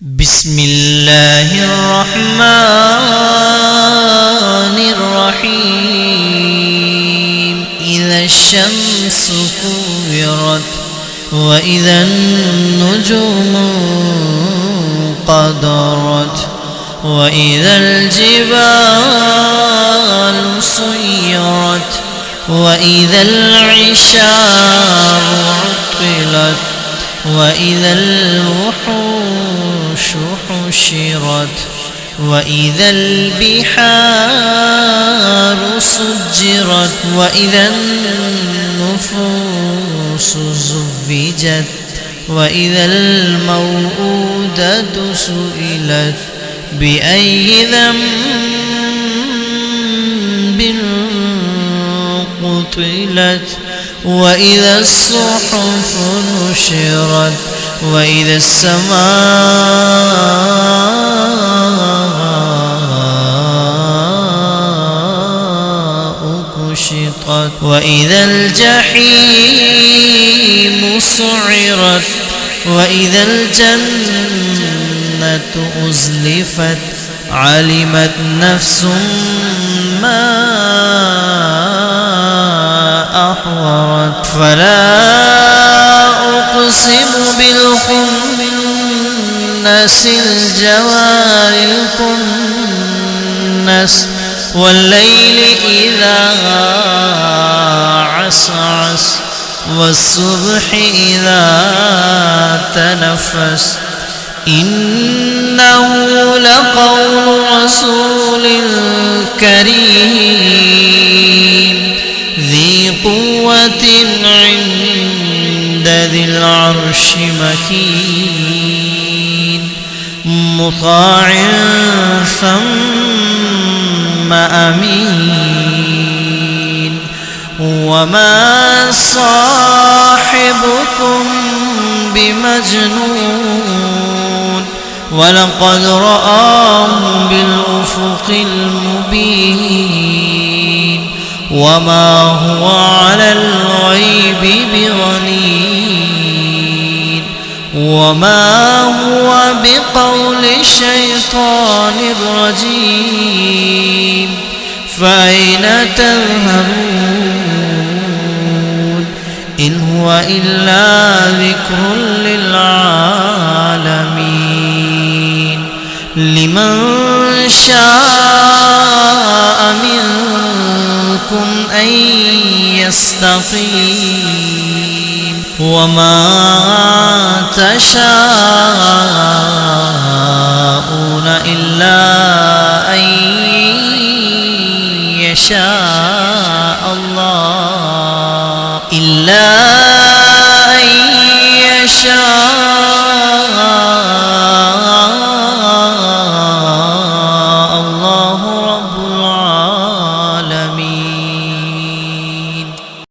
بسم الله الرحمن الرحيم إذا الشمس كورت وإذا النجوم قدرت وإذا الجبال سيرت وإذا العشار عطلت وإذا الوحوش حشرت وإذا البحار سجرت وإذا النفوس زوجت وإذا الموءودة سئلت بأي ذنب قتلت وإذا الصحف نشرت وإذا السماء كشطت وإذا الجحيم سعرت وإذا الجنة أزلفت علمت نفس ما أحضرت فلا أقسم بالخنس الجوار الكنس والليل إذا عسعس والصبح إذا تنفس إنه لقول رسول كريم ذي قوة عند ذي العرش مكين مطاع ثم أمين وما صاحبكم بمجنون ولقد رآه بالأفق المبين وما هو على الغيب بضنين وما هو بقول شيطان رجيم فأين تذهبون إن هو إلا ذكر للعالمين لمن شاء منكم أن يستقيم وما تشاءون إلا أن يشاء